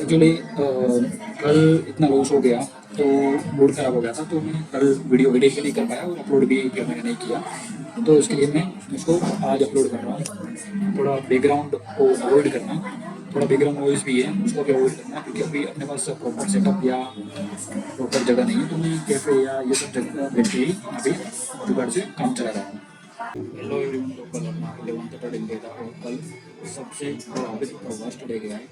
Actually कल इतना loss हो गया तो मूड ख़राब हो गया था, तो मैं कल वीडियो एडिट भी नहीं कर पाया और अपलोड भी फिर मैंने नहीं किया। तो उसके लिए मैं उसको आज अपलोड कर रहा हूँ। थोड़ा बैकग्राउंड को अवॉइड करना, थोड़ा बैकग्राउंड नॉइज़ भी है उसको भी अवॉइड करना, क्योंकि अभी अपने पास प्रॉपर सेटअप या प्रॉपर जगह नहीं है, तो मैं कैफ़े या ये सब जगह बैठ के ही अभी जुगाड़ से काम चला रहा हूँ। हेलो एवरीवन, तो कल अपना 11th डे था और कल सबसे अभी तक का वर्स्ट डे गया है।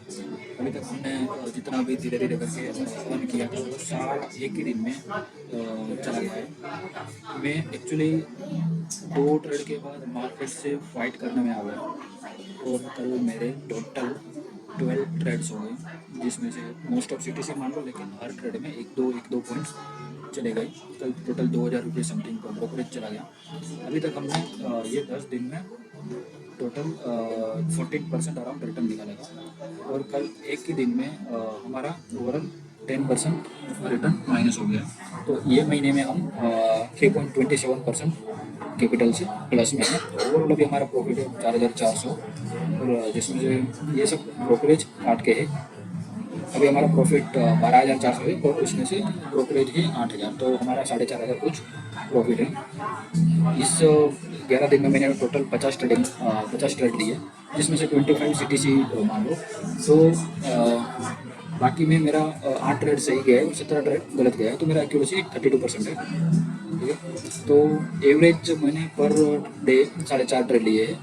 अभी तक हमने जितना भी धीरे धीरे करके अर्न किया था वो सारा एक ही दिन में चला गया है। मैं एक्चुअली 2 ट्रेड के बाद मार्केट से फाइट करने में आ गया और कल मेरे टोटल 12 ट्रेड्स हो गए, जिसमें से मोस्ट ऑफ सिटी से मान लो, लेकिन हर ट्रेड में एक दो पॉइंट्स चले गए। कल टोटल 2000 रुपये समथिंग का ब्रोकरेज चला गया। अभी तक हमने ये 10 दिन में टोटल 14% अराउंड रिटर्न निकालेगा और कल एक ही दिन में हमारा ओवरऑल 10% रिटर्न माइनस हो गया। तो ये महीने में हम 3.27% कैपिटल से प्लस में है। ओवरऑल अभी हमारा प्रॉफिट है 4400, और जिसमें से ये सब ब्रोकरेज काट के है अभी हमारा प्रॉफिट 12,400 है, और उसमें से ब्रोकरेज है 8,000, तो हमारा 4,500 कुछ प्रॉफिट है। इस 11 दिन में मैंने टोटल 50 ट्रेड लिए, जिसमें से 25 CTC मान लो। तो बाकी में मेरा 8 ट्रेड सही गया है और 17 ट्रेड गलत गया है, तो मेरा एक्यूरेसी 32% है। ठीक है, तो एवरेज मैंने पर डे 4.5 ट्रेड लिए है,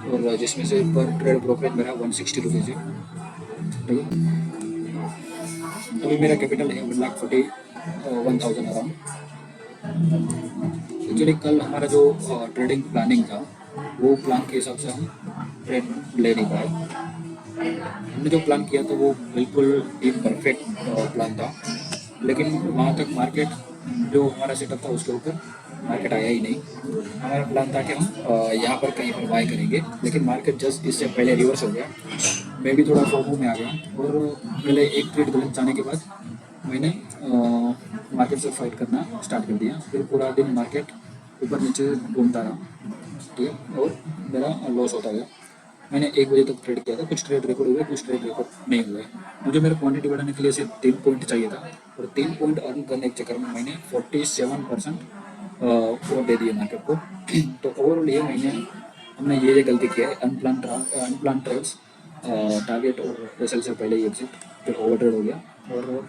और जिसमें से पर ट्रेड ब्रोकरेज मेरा 160 रुपीज़ है। ठीक है, अभी मेरा कैपिटल है 1,41,000 अराउंड। एक्चुअली कल हमारा जो ट्रेडिंग प्लानिंग था वो प्लान के हिसाब से हम ट्रेड ले नहीं पाए। हमने जो प्लान किया था वो बिल्कुल इम्परफेक्ट प्लान था, लेकिन वहाँ तक मार्केट जो हमारा सेटअप था उसके ऊपर मार्केट आया ही नहीं। हमारा प्लान था कि हम यहाँ पर कहीं पर बाय करेंगे, लेकिन मार्केट जस्ट इससे पहले रिवर्स हो गया। मैं भी थोड़ा फोमो में आ गया, और पहले एक ट्रेड गलत जाने के बाद मैंने मार्केट से फाइट करना स्टार्ट कर दिया। फिर पूरा दिन मार्केट ऊपर नीचे घूमता रहा, ठीक है, और मेरा लॉस होता गया। मैंने 1 बजे तक ट्रेड किया था, कुछ ट्रेड रिकॉर्ड हुए, कुछ ट्रेड रिकॉर्ड नहीं हुए। मुझे मेरा क्वांटिटी बढ़ाने के लिए सिर्फ 3 पॉइंट चाहिए था, और 3 पॉइंट अर्न करने के चक्कर में मैंने 47% वो दे दिए मार्केट को। तो ओवरऑल ये महीने हमने ये गलती किया है, अनप्लान ट्रेड्स, टारगेट और एसएल से पहले ही एग्जिट, फिर ओवर ट्रेड हो गया। और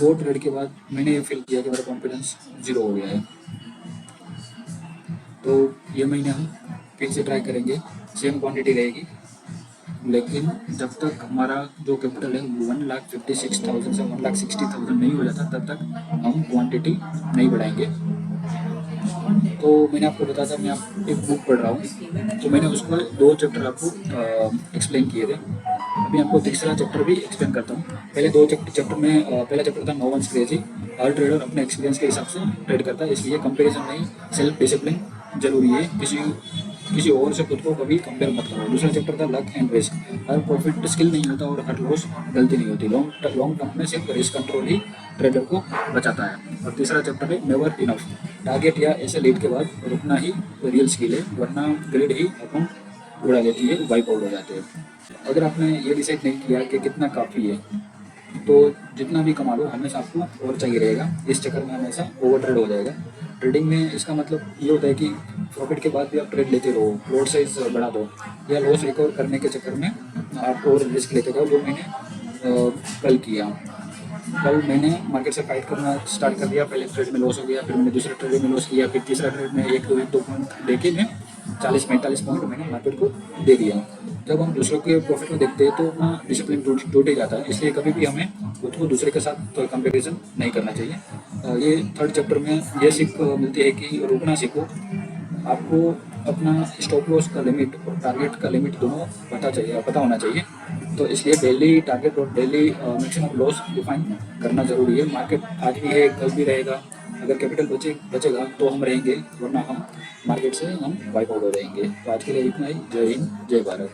2 ट्रेड के बाद मैंने ये फील किया कि मेरा कॉन्फिडेंस ज़ीरो हो गया है। तो ये महीने हम फिर से ट्राई करेंगे, सेम क्वांटिटी रहेगी, लेकिन जब तक हमारा जो कैपिटल है 1,56,000 से 1,60,000 नहीं हो जाता, तब तक हम क्वांटिटी नहीं बढ़ाएंगे। तो मैंने आपको बताया था, मैं आप एक बुक पढ़ रहा हूँ, तो मैंने उसको 2 चैप्टर आपको एक्सप्लेन किए थे। अभी आपको तीसरा चैप्टर भी एक्सप्लेन करता हूँ। पहले 2 चैप्टर में पहला चैप्टर था नो वंस क्रेजी। हर ट्रेडर अपने एक्सपीरियंस के हिसाब से ट्रेड करता है, इसलिए कंपैरिजन नहीं, सेल्फ डिसिप्लिन जरूरी है। किसी और से खुद को कभी कंपेयर मत करो। दूसरा चैप्टर था luck and risk. Her profit skill नहीं होता और हर लॉस गलती नहीं होती। लॉन्ग टर्म में सिर्फ रिस्क कंट्रोल ही ट्रेडर को बचाता है। और तीसरा चैप्टर है नेवर इनफ। टारगेट या ऐसे लीड के बाद रुकना ही रियल स्किल है, वरना ग्रेड ही अकाउंट उड़ा लेती है, वाइप आउट हो जाते हैं। अगर आपने ये डिसाइड नहीं किया कि कितना काफ़ी है, तो जितना भी कमा लो हमेशा आपको और चाहिए रहेगा। इस चक्कर में हमेशा ओवर ट्रेड हो जाएगा। ट्रेडिंग में इसका मतलब ये होता है कि प्रॉफिट के बाद भी आप ट्रेड लेते रहो, लॉट साइज बढ़ा दो, या लॉस रिकवर करने के चक्कर में आप और रिस्क लेते रहो, जो मैंने कल किया। कल मैंने मार्केट से फाइट करना स्टार्ट कर दिया। पहले ट्रेड में लॉस हो गया, फिर मैंने दूसरे ट्रेड में लॉस किया, फिर तीसरा ट्रेड में एक दो पॉइंट लेके मैं 40-45 पॉइंट मैंने मार्केट को दे दिया। जब हम दूसरों के प्रॉफिट को देखते हैं तो अपना डिसिप्लिन टूट ही जाता है, इसलिए कभी भी हमें खुद को दूसरे के साथ कंपैरिजन नहीं करना चाहिए। ये 3rd चैप्टर में ये सीख मिलती है कि रुकना सीखो। आपको अपना स्टॉप लॉस का लिमिट और टारगेट का लिमिट दोनों पता होना चाहिए। तो इसलिए डेली टारगेट और डेली मैक्सिमम लॉस डिफाइन करना ज़रूरी है। मार्केट आज भी है, कल भी रहेगा। अगर कैपिटल बचेगा तो हम रहेंगे, वरना हम मार्केट से हम वाइप आउट हो जाएंगे। तो आज के लिए इतना ही। जय हिंद, जय भारत।